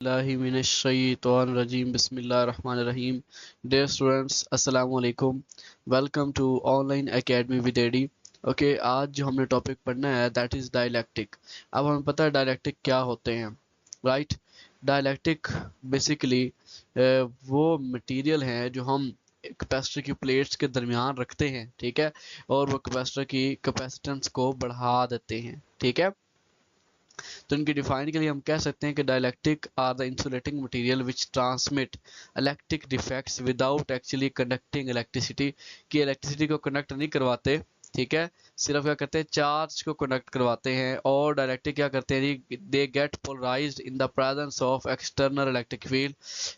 Rajim. Bismillahirrahmanirrahim. Dear students, Assalamu alaikum. Welcome to Online Academy with AD. Okay आज जो हमने topic पढ़ना है दैट इज़ डायलैक्टिक। अब हमें पता है डायलैक्टिक क्या होते हैं, राइट। डायलैक्टिक बेसिकली वो मटेरियल हैं जो हम कैपेसिटर की प्लेट्स के दरमियान रखते हैं, ठीक है, और वो कैपेसिटर की कैपेसिटेंस को बढ़ा देते हैं, ठीक है। तो इनकी डिफाइन के लिए हम कह सकते हैं कि dielectric are the insulating material which transmit electric defects without actually conducting electricity, कि इलेक्ट्रिसिटी को कंडक्ट नहीं करवाते, ठीक है, सिर्फ क्या करते हैं चार्ज को कंडक्ट करवाते हैं। और डायलेक्ट्रिक क्या करते हैं, they get polarized in the presence of external electric field,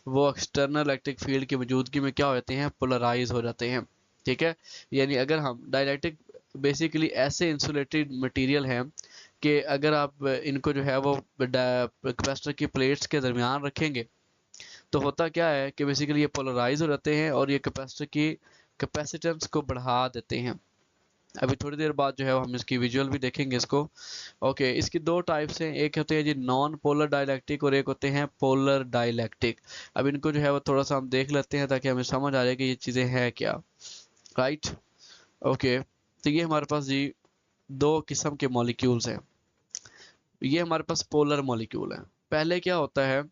वो एक्सटर्नल इलेक्ट्रिक फील्ड की मौजूदगी में क्या हो जाते हैं, पोलराइज हो जाते हैं, ठीक है। यानी अगर हम डायलेक्ट्रिक बेसिकली ऐसे इंसुलेटेड मटेरियल हैं कि अगर आप इनको जो है वो कैपेसिटर की प्लेट्स के दरमियान रखेंगे तो होता क्या है कि बेसिकली ये पोलराइज हो जाते हैं और ये कैपेसिटर की कैपेसिटेंस को बढ़ा देते हैं। अभी थोड़ी देर बाद जो है हम इसकी विजुअल भी देखेंगे इसको। ओके, इसकी दो टाइप्स हैं, एक होते हैं जी नॉन पोलर डाइलेक्ट्रिक और एक होते हैं पोलर डाइलेक्ट्रिक। अब इनको जो है वो थोड़ा सा हम देख लेते हैं ताकि हमें समझ आ जाए कि ये चीज़ें हैं क्या, राइट। ओके, तो ये हमारे पास जी दो किस्म के मॉलिक्यूल्स हैं। ये हमारे पास पोलर मॉलिक्यूल है। पहले क्या होता है,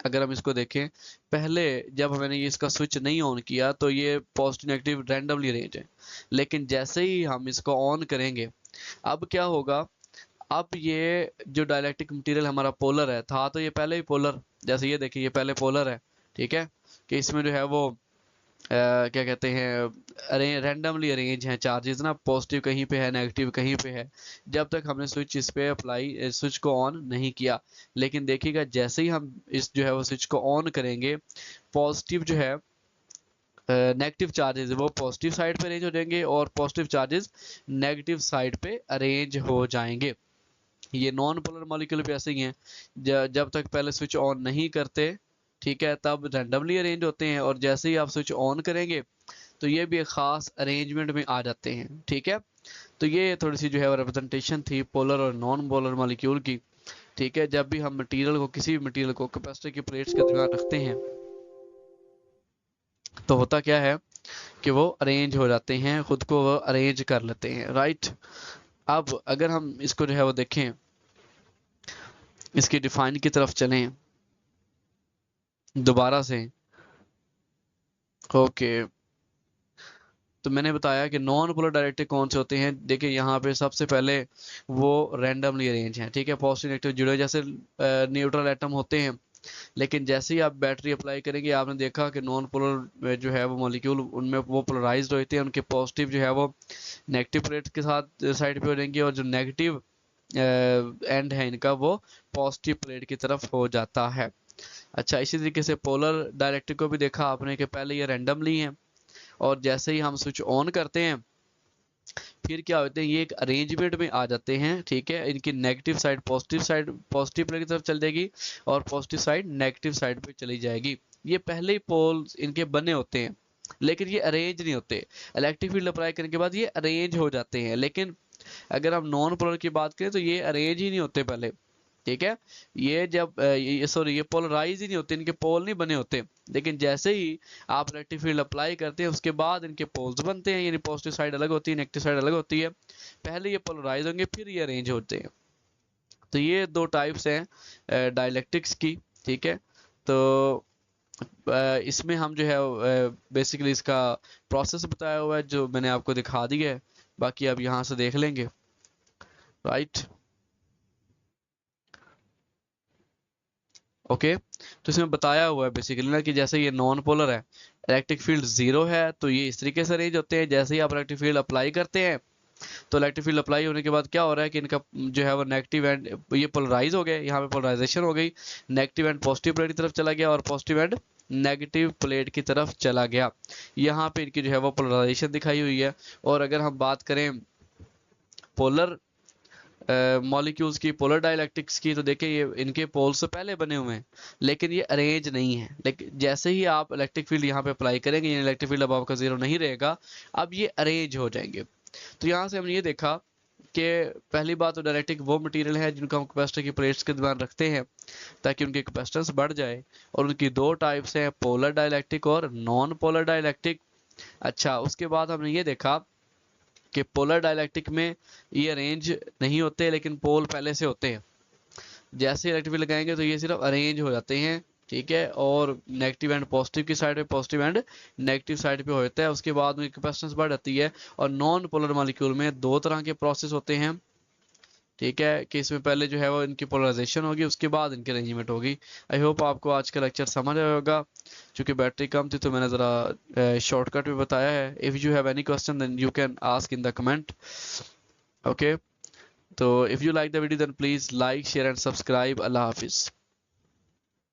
अगर हम इसको देखें, पहले जब मैंने ये इसका स्विच नहीं ऑन किया तो ये पॉजिटिव नेगेटिव रैंडमली अरेंज है, लेकिन जैसे ही हम इसको ऑन करेंगे अब क्या होगा, अब ये जो डाइलेक्ट्रिक मटेरियल हमारा पोलर है, था तो ये पहले ही पोलर, जैसे ये देखिए ये पहले पोलर है, ठीक है, कि इसमें जो है वो क्या कहते हैं रैंडमली अरेंज हैं चार्जेस ना, पॉजिटिव कहीं पे है नेगेटिव कहीं पे है, जब तक हमने स्विच इस पे अप्लाई स्विच को ऑन नहीं किया। लेकिन देखिएगा जैसे ही हम इस जो है वो स्विच को ऑन करेंगे, पॉजिटिव जो है नेगेटिव चार्जेस वो पॉजिटिव साइड पे अरेंज हो जाएंगे और पॉजिटिव चार्जेस नेगेटिव साइड पे अरेंज हो जाएंगे। ये नॉन पोलर मॉलिक्यूल भी ऐसे ही हैं, जब तक पहले स्विच ऑन नहीं करते, ठीक है, तब रैंडमली अरेंज होते हैं और जैसे ही आप स्विच ऑन करेंगे तो ये भी एक खास अरेंजमेंट में आ जाते हैं, ठीक है। तो ये थोड़ी सी जो है रिप्रेजेंटेशन थी पोलर और नॉन पोलर मॉलिक्यूल की, ठीक है। जब भी हम मटेरियल को किसी भी मटेरियल को कैपेसिटर की प्लेट्स के दरमियान रखते हैं तो होता क्या है कि वो अरेंज हो जाते हैं, खुद को वो अरेंज कर लेते हैं, राइट। अब अगर हम इसको जो है वो देखें, इसकी डिफाइन की तरफ चलें दोबारा से। ओके, तो मैंने बताया कि नॉन पोलर डाइलेक्ट्रिक कौन से होते हैं। देखिए यहाँ पे सबसे पहले वो रैंडमली अरेंज हैं, ठीक है, पॉजिटिव नेगेटिव जुड़े जैसे न्यूट्रल एटम होते हैं। लेकिन जैसे ही आप बैटरी अप्लाई करेंगे आपने देखा कि नॉन पोलर जो है वो मॉलिक्यूल उनमें वो पोलराइज्ड होते हैं, उनके पॉजिटिव जो है वो नेगेटिव प्लेट के साथ साइड पे हो जाएंगे और जो नेगेटिव एंड है इनका वो पॉजिटिव प्लेट की तरफ हो जाता है। अच्छा, इसी तरीके से पोलर डायलेक्ट्रिक को भी देखा आपने कि पहले ये रैंडमली है और जैसे ही हम स्विच ऑन करते हैं फिर क्या होते हैं, ये एक अरेंजमेंट में आ जाते हैं, ठीक है। इनकी नेगेटिव साइड पॉजिटिव प्लेट की तरफ चल जाएगी और पॉजिटिव साइड नेगेटिव साइड पे चली जाएगी। ये पहले ही पोल्स इनके बने होते हैं लेकिन ये अरेंज नहीं होते। इलेक्ट्रिक फील्ड अप्लाई करने के बाद ये अरेंज हो जाते हैं, लेकिन अगर हम नॉन पोलर की बात करें तो ये अरेंज ही नहीं होते पहले, ठीक है। ये जब ये पोलराइज ही नहीं होते, इनके पोल नहीं बने होते। लेकिन जैसे ही आप इलेक्ट्रिक फील्ड अप्लाई करते हैं उसके बाद इनके पोल्स बनते हैं, यानी पॉजिटिव साइड अलग होती है नेगेटिव साइड अलग होती है। पहले ये पोलराइज होंगे फिर ये अरेंज होते हैं। तो ये दो टाइप्स हैं डाइलेक्ट्रिक्स की, ठीक है। तो इसमें हम जो है बेसिकली इसका प्रोसेस बताया हुआ है जो मैंने आपको दिखा दिया है, बाकी आप यहाँ से देख लेंगे, राइट। ओके, तो इसमें बताया हुआ है बेसिकली ना कि जैसे ये नॉन पोलर है, इलेक्ट्रिक फील्ड जीरो है तो ये इस तरीके से अरेंज होते हैं। जैसे ही आप इलेक्ट्रिक फील्ड अप्लाई करते हैं तो इलेक्ट्रिक फील्ड अप्लाई होने के बाद क्या हो रहा है कि इनका जो है वो नेगेटिव एंड ये पोलराइज हो गए, यहाँ पे पोलराइजेशन हो गई, नेगेटिव एंड पॉजिटिव प्लेट की तरफ चला गया और पॉजिटिव एंड नेगेटिव प्लेट की तरफ चला गया। यहाँ पे इनकी जो है वो पोलराइजेशन दिखाई हुई है। और अगर हम बात करें पोलर मॉलिक्यूल्स की, पोलर डाइलेक्ट्रिक्स की, तो देखिए ये इनके पोल्स से पहले बने हुए हैं लेकिन ये अरेंज नहीं है। लेकिन जैसे ही आप इलेक्ट्रिक फील्ड यहाँ पे अप्लाई करेंगे, यानी इलेक्ट्रिक फील्ड अब आपका जीरो नहीं रहेगा, अब ये अरेंज हो जाएंगे। तो यहाँ से हमने ये देखा कि पहली बात तो डायलैक्ट्रिक वो मटेरियल है जिनको हम कैपेसिटर की प्लेट्स के दरमियान रखते हैं ताकि उनकी कैपेसिटेंस बढ़ जाए, और उनकी दो टाइप्स हैं, पोलर डायलैक्ट्रिक और नॉन पोलर डायलैक्ट्रिक। अच्छा, उसके बाद हमने ये देखा कि पोलर डायलैक्ट्रिक में ये अरेंज नहीं होते लेकिन पोल पहले से होते हैं, जैसे इलेक्ट्रिक लगाएंगे तो ये सिर्फ अरेंज हो जाते हैं, ठीक है, और नेगेटिव एंड पॉजिटिव की साइड पे, पॉजिटिव एंड नेगेटिव साइड पे होता है, उसके बाद उनकी कैपेसिटेंस बढ़ जाती है। और नॉन पोलर मॉलिक्यूल में दो तरह के प्रोसेस होते हैं, ठीक है, कि इसमें पहले जो है वो इनकी पोलराइजेशन होगी, उसके बाद इनकी अरेंजमेंट होगी। आई होप आपको आज का लेक्चर समझ आया होगा। चूंकि बैटरी कम थी तो मैंने ज़रा शॉर्टकट में बताया है। If you have any question then you can ask in the comment. Okay, तो if you like the video then please like share and subscribe. अल्लाह हाफिज़।